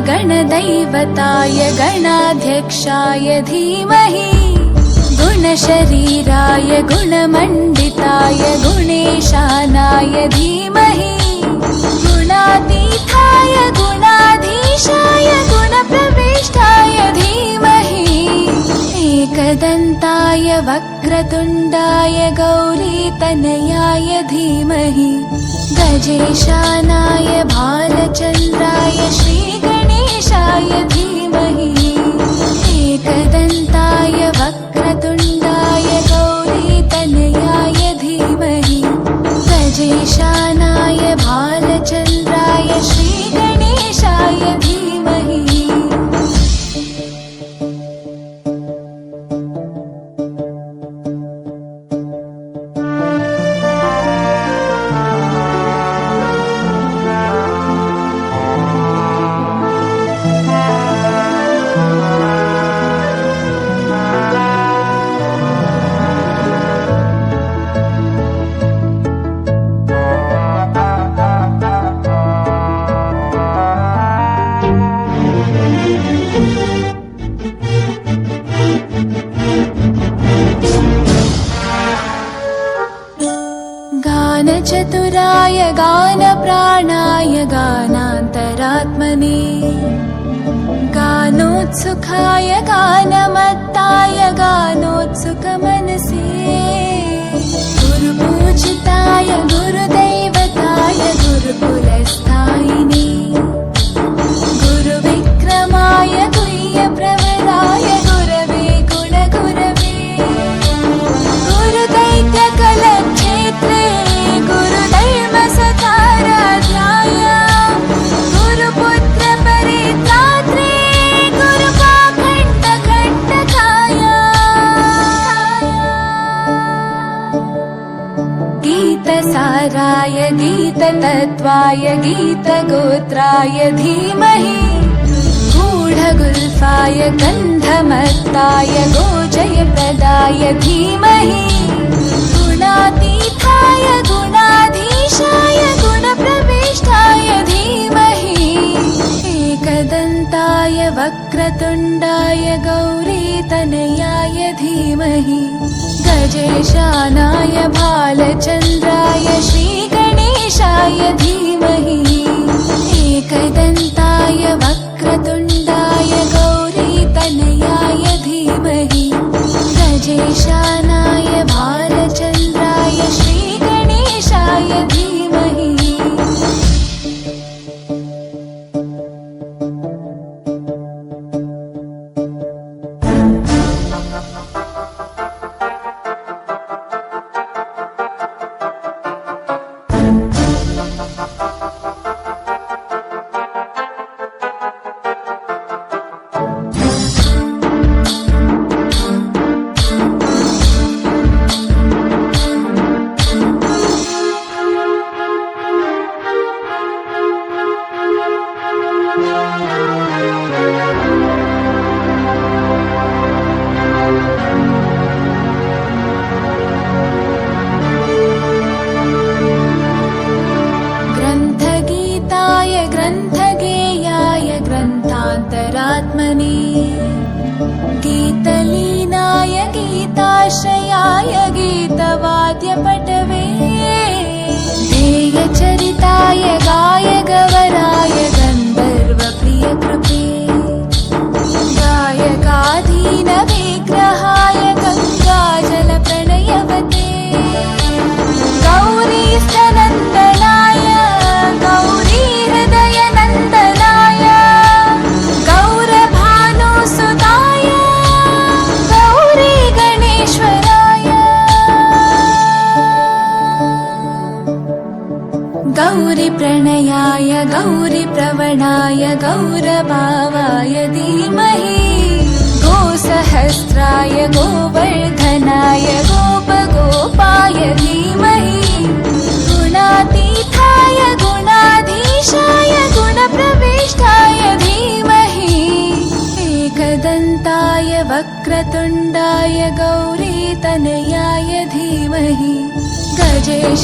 गणदैवताय गणाध्यक्षाय धीमहि गुणशरीराय गुणमण्डिताय गुणेशानाय धीमहि गुणातीताय गुणाधीशाय गुणप्रविष्टाय धीमहि एकदन्ताय वक्रतुण्डाय गौरीतनयाय धीमहि गजेशानाय भालचन्द्राय श्रीगणेशाय धीमहि एकदन्ताय वक्रतुण्डाय गौरीतनयाय धीमहि गजेशानाय भालचन्द्राय श्रीगणेशाय धीमहि गानचतुराय गानप्राणाय गानान्तरात्मने गानोत्सुकाय गानमत्ताय गानोत्सुकमनसे गुरुपूजिताय गुरुदैवताय गुरुकुलस्थायिने गुरुविक्रमाय गुह्यप्रवराय गुरवे गुणगुरवे गुरुदैत्यकलक्षेत्रे गुरुधर्मसकाराध्याय गुरुपुत्रपरित्रात्रे गुरुपाखण्डकण्टकाय गीतसाराय गीततत्त्वाय गीतगोत्राय धीमहि गूढगुल्फाय गन्धमत्ताय गोजयप्रदाय धीमहि गुणातीताय गुणाधीशाय गुणप्रविष्टाय धीमहि एकदन्ताय वक्रतुण्डाय गौरीतनयाय धीमहि गजेशानाय भालचन्द्राय श्रीगणेशाय धीमहि एकदन्ताय वक्रतुण्डाय गौरीतनयाय धीमहि गजेशानाय भालचन्द्राय श्रीगणेशाय धीमहि ग्रन्थगेयाय ग्रन्थान्तरात्मने गीतलीनाय गीताश्रयाय गीतवाद्यपटवे ध्येयचरिताय गायगवराय गन्धर्वप्रियकृते गायकाधीनविग्रहाय गङ्गाजलप्रणयवते गौरीस्तनन्दनाय गौरीहृदयनन्दनाय गौरभानुसुताय गौरीगणेश्वराय गौरीप्रणयाय गौरीप्रवणाय गौरभावाय धीमहि गोसहस्राय गोवर्धनाय गोपगोपाय धीमहि गुणातीताय गुणाधीशाय गुणप्रविष्टाय धीमहि एकदन्ताय वक्रतुण्डाय गौरीतनयाय धीमहि गजेश